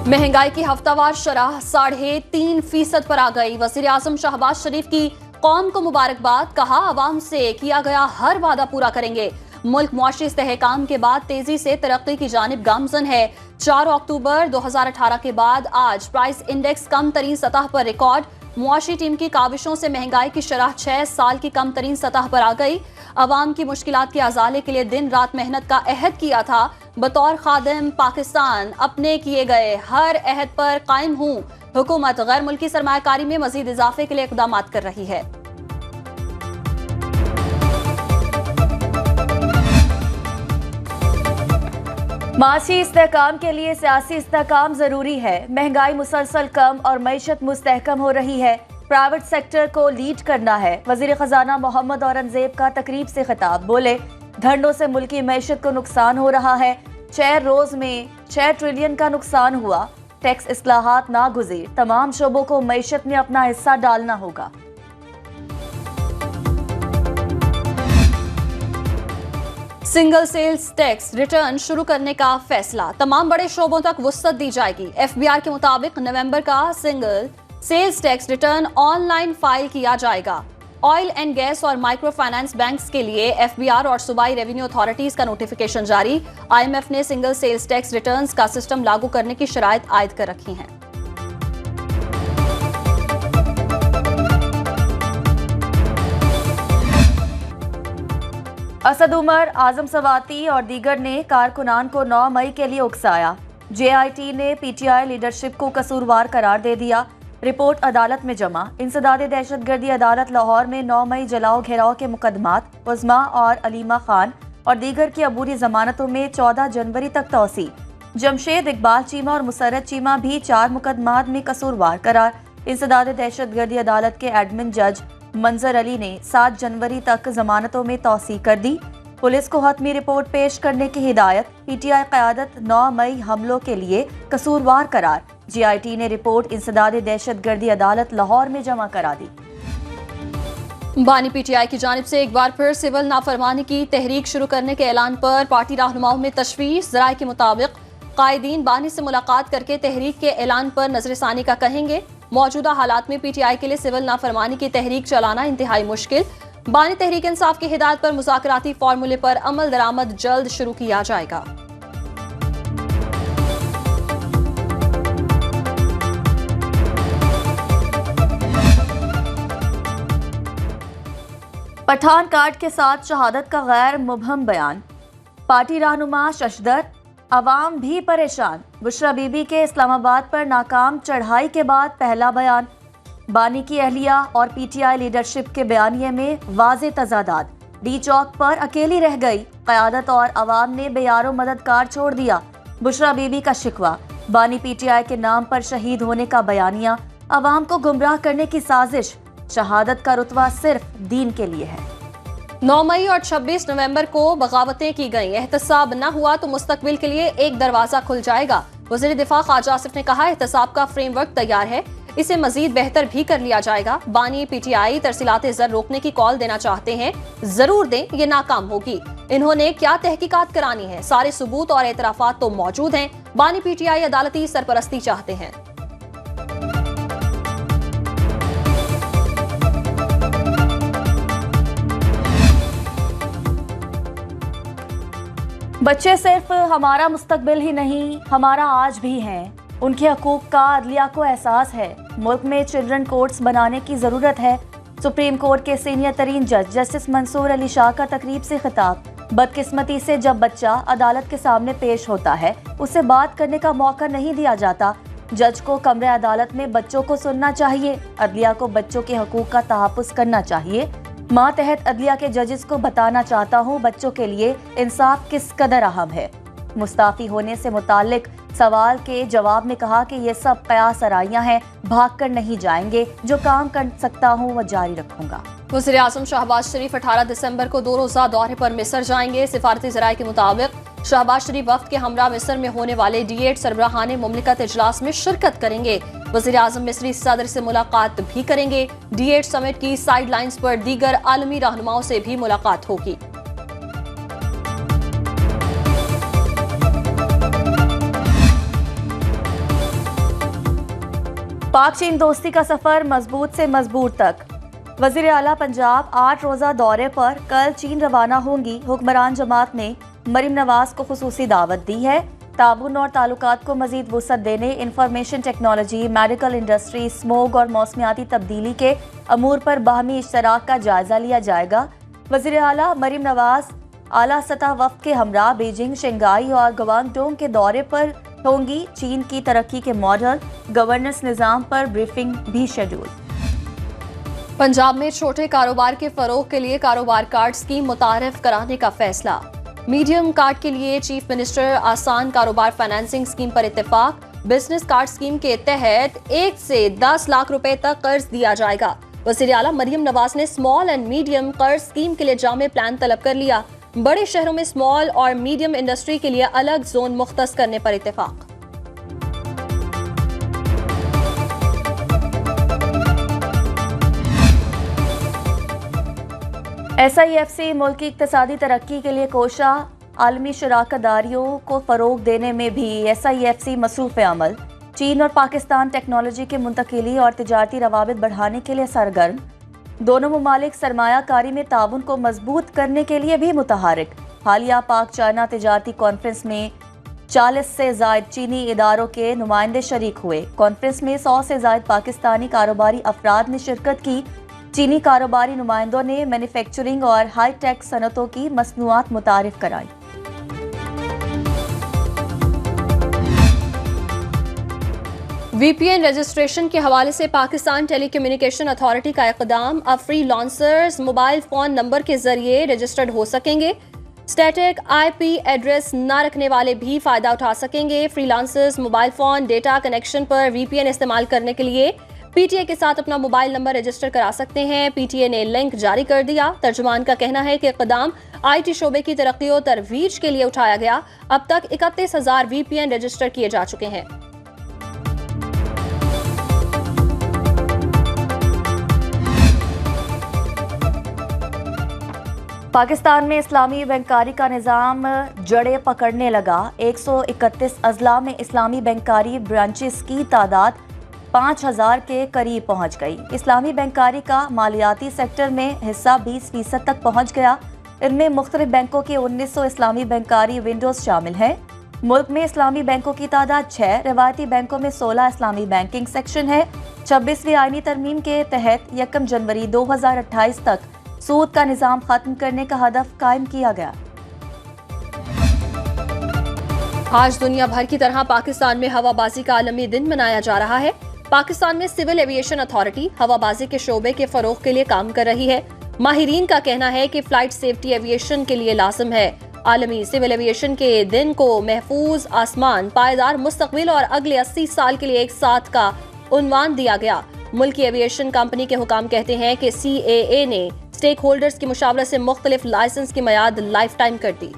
महंगाई की हफ्तावार शरह 3.5% पर आ गई। वजीर आजम शहबाज शरीफ की कौम को मुबारकबाद, कहा अवाम से किया गया हर वादा पूरा करेंगे। मुल्क मुआशी इस्तेहकाम के बाद तेजी से तरक्की की जानिब गामजन है। 4 अक्टूबर 2018 के बाद आज प्राइस इंडेक्स कम तरीन सतह पर रिकॉर्ड। मुआशी टीम की काविशों से महंगाई की शरह 6 साल की कम तरीन सतह पर आ गई। अवाम की मुश्किलात के अजाले के लिए दिन रात मेहनत का अहद किया था। बतौर खादिम पाकिस्तान अपने किए गए हर अहद पर कायम हूँ। हुकूमत गैर मुल्की सरमायाकारी में मजीद इजाफे के लिए इकदाम कर रही है। माशी इस्तेहकाम के लिए सियासी इस्तेहकाम जरूरी है। महंगाई मुसलसल कम और मईशत मुस्तहकम हो रही है। प्राइवेट सेक्टर को लीड करना है। वजीर खजाना मोहम्मद औरंगजेब का तकरीब से खिताब, बोले धरनों से मुल्की मईशत को नुकसान हो रहा है। 6 रोज में 6 ट्रिलियन का नुकसान हुआ। टैक्स इस्लाहात नागुज़ीर, तमाम शोबों को मईशत में अपना हिस्सा डालना होगा। सिंगल सेल्स टैक्स रिटर्न शुरू करने का फैसला, तमाम बड़े शोबों तक वुसअत दी जाएगी। एफबीआर के मुताबिक नवंबर का single sales tax return online file किया जाएगा। ऑयल एंड गैस और माइक्रो फाइनेंस बैंक्स के लिए एफबीआर और सूबाई रेवेन्यू अथॉरिटीज का नोटिफिकेशन जारी। आईएमएफ ने सिंगल सेल्स टैक्स रिटर्न्स का सिस्टम लागू करने की शराइत आयद कर रखी हैं। असद उमर, आजम सवाती और दीगर ने कारकुनान को 9 मई के लिए उकसाया। जेआईटी ने पीटीआई लीडरशिप को कसूरवार करार दे दिया। रिपोर्ट अदालत में जमा। इंसदाद दहशतगर्दी अदालत लाहौर में 9 मई जलाओ घेराव के मुकदमात उज़मा और अलीमा खान और दीगर की अबूरी जमानतों में 14 जनवरी तक तौसी। जमशेद इकबाल चीमा और मुसर्रत चीमा भी 4 मुकदमात में कसूरवार करार। इंसदाद दहशतगर्दी अदालत के एडमिन जज मंजर अली ने 7 जनवरी तक जमानतों में तौसी कर दी। पुलिस को हतमी रिपोर्ट पेश करने की हिदायत। पीटीआई क़यादत 9 मई हमलों के लिए कसूरवार करार। जीआईटी ने रिपोर्ट इंसदाद दहशतगर्दी अदालत लाहौर में जमा करा दी। बानी पीटीआई की जानिब से एक बार फिर सिविल नाफरमानी की तहरीक शुरू करने के ऐलान पर पार्टी रहनुमाओं में तशवीश। ज़राए के मुताबिक कायदीन बानी से मुलाकात करके तहरीक के ऐलान पर नजरसानी का कहेंगे। मौजूदा हालात में पीटीआई के लिए सिविल नाफरमानी की तहरीक चलाना इंतहाई मुश्किल। बानी तहरीक इंसाफ की हिदायत पर मुज़ाकराती फार्मूले पर अमल दरामद जल्द शुरू किया जाएगा। पठान कार्ड के साथ शहादत का गैर मुबहम बयान। पार्टी रहनुमा शशदर, अवाम भी परेशान। बुशरा बीबी के इस्लामाबाद पर नाकाम चढ़ाई के बाद पहला बयान। बानी की अहलिया और पीटीआई लीडरशिप के बयानिए में वाज़े तजादात। डी चौक पर अकेली रह गई क़यादत और अवाम ने बेयारो मददगार छोड़ दिया। बुशरा बीबी का शिकवा। बानी पीटीआई के नाम पर शहीद होने का बयानिया। अवाम को गुमराह करने की साजिश। शहादत का रुतबा सिर्फ दीन के लिए है। 9 मई और 26 नवंबर को बगावतें की गई। एहतसाब न हुआ तो मुस्तकबिल के लिए एक दरवाजा खुल जाएगा। वज़ीर दिफा ख्वाजा आसिफ ने कहा एहतसाब का फ्रेमवर्क तैयार है, इसे मजीद बेहतर भी कर लिया जाएगा। बानी पीटीआई तरसीलात ज़र रोकने की कॉल देना चाहते हैं, जरूर दें, ये नाकाम होगी। इन्होंने क्या तहकीकात करानी है, सारे सबूत और एतराफात तो मौजूद हैं। बानी पीटीआई अदालती सरपरस्ती चाहते हैं। बच्चे सिर्फ हमारा मुस्तकबिल ही नहीं, हमारा आज भी हैं। उनके हकूक का अदलिया को एहसास है। मुल्क में चिल्ड्रन कोर्ट्स बनाने की ज़रूरत है। सुप्रीम कोर्ट के सीनियर तरीन जज जस्टिस मंसूर अली शाह का तकरीब से खिताब। बदकिस्मती से जब बच्चा अदालत के सामने पेश होता है, उसे बात करने का मौका नहीं दिया जाता। जज को कमरे अदालत में बच्चों को सुनना चाहिए। अदलिया को बच्चों के हकूक का तहफ़्फ़ुज़ करना चाहिए। मातहत अदलिया के जजेस को बताना चाहता हूँ बच्चों के लिए इंसाफ किस कदर अहम है। मुस्ताफ़ी होने से मुताल्लिक सवाल के जवाब में कहा कि ये सब कयास आराइयाँ हैं, भाग कर नहीं जाएंगे। जो काम कर सकता हूँ वह जारी रखूंगा। वज़ीर आज़म शहबाज शरीफ 18 दिसंबर को 2 रोज़ा दौरे पर मिस्र जाएंगे। सिफारती ज़राए के मुताबिक शहबाज शरीफ वफ्द के हमरा मिस्र में होने वाले D8 सरबराहाने मुमलिकत इजलास में शिरकत करेंगे। वज़ीर आज़म मिस्री सदर से मुलाकात भी करेंगे। D8 समिट की साइड लाइन्स पर दीगर आलमी रहनुमाओं से भी मुलाकात होगी। पाक चीन दोस्ती का सफर मजबूत से मजबूत तक। वजीर आला पंजाब 8 रोजा दौरे पर कल चीन रवाना होंगी। हुक्मरान जमात ने मरीम नवाज को खुसूसी दावत दी है। ताबुन और ताल्लुकात को मजीद वुसअत देने, information technology, medical industry, smog और मौसमियाती तब्दीली के अमूर पर बाहमी इश्तराक का जायजा लिया जाएगा। वजीर आला मरीम नवाज आला सतह वफ्द के हमरा बीजिंग, शंघाई और ग्वांगडोंग के दौरे पर होंगी। चीन की तरक्की के मॉडल गवर्नेंस निज़ाम पर ब्रीफिंग भी शेड्यूल। पंजाब में छोटे कारोबार के फरोग के लिए कारोबार कार्ड स्कीम मुतारिफ कराने का फैसला। मीडियम कार्ड के लिए चीफ मिनिस्टर आसान कारोबार फाइनेंसिंग स्कीम पर इत्तेफाक। बिजनेस कार्ड स्कीम के तहत 1 से 10 लाख रुपए तक कर्ज दिया जाएगा। वज़ीर आला मरियम नवाज ने स्मॉल एंड मीडियम कर्ज स्कीम के लिए जामे प्लान तलब कर लिया। बड़े शहरों में स्मॉल और मीडियम इंडस्ट्री के लिए अलग जोन मुख्तस करने पर इत्तेफाक। SIFC मुल्क की इक्तिसादी तरक्की के लिए कोशा। आलमी शराकतदारियों को फरोग देने में भी SIFC मसरूफ़ अमल। चीन और पाकिस्तान टेक्नोलॉजी की मुंतकिली और तिजारती रवाबित बढ़ाने के लिए सरगर्म। दोनों ममालिक सरमायाकारी में ताउन को मजबूत करने के लिए भी मुतहरिक। हालिया पाक चाइना तिजारती कॉन्फ्रेंस में 40 से ज़ायद चीनी इदारों के नुमाइंदे शरीक हुए। कॉन्फ्रेंस में 100 से ज़ायद पाकिस्तानी कारोबारी अफराद ने शिरकत की। चीनी कारोबारी नुमाइंदों ने मैन्युफैक्चरिंग और हाई टेक सनतों की मसनूआत मुतारिफ कराई। VPN रजिस्ट्रेशन के हवाले से पाकिस्तान टेलीकम्युनिकेशन अथॉरिटी का इक़दाम। अब free Lancers mobile phone number के जरिए रजिस्टर्ड हो सकेंगे। स्टैटिक IP एड्रेस न रखने वाले भी फायदा उठा सकेंगे। Freelancers mobile phone data connection पर VPN इस्तेमाल करने के लिए PTA के साथ अपना मोबाइल नंबर रजिस्टर करा सकते हैं। PTA ने लिंक जारी कर दिया। तर्जुमान का कहना है कि इक़दाम IT शोबे की तरक्की और तरवीज के लिए उठाया गया। अब तक 31,000 VPN रजिस्टर किए जा चुके हैं। पाकिस्तान में इस्लामी बैंकारी का निज़ाम जड़ें पकड़ने लगा। 131 अजला में इस्लामी बैंकारी ब्रांचेस की तादाद 5,000 के करीब पहुंच गई। इस्लामी बैंकारी का मालियाती सेक्टर में हिस्सा 20% तक पहुंच गया। इनमें मुख्तलिफ बैंकों के 1900 इस्लामी बैंकारी विंडोज शामिल हैं। मुल्क में इस्लामी बैंकों की तादाद 6, रिवायती बैंकों में 16 इस्लामी बैंकिंग सेक्शन है। 26वीं आईनी तरमीम के तहत 1 जनवरी 2028 तक सूद का निज़ाम खत्म करने का हदफ कायम किया गया। आज दुनिया भर की तरह पाकिस्तान में हवाबाजी का आलमी दिन मनाया जा रहा है। पाकिस्तान में सिविल एविएशन अथॉरिटी हवाबाजी के शोबे के फरोग के लिए काम कर रही है। माहिरीन का कहना है कि फ्लाइट सेफ्टी एविएशन के लिए लाजिम है। आलमी सिविल एविएशन के दिन को महफूज आसमान, पायदार मुस्तकबिल और अगले 80 साल के लिए एक साथ का उन्वान दिया गया। मुल्की एविएशन कंपनी के हुकाम कहते हैं कि CAA ने स्टेक होल्डर्स की मुशावरत से मुख्तलिफ लाइसेंस की मियाद लाइफ टाइम कर दी।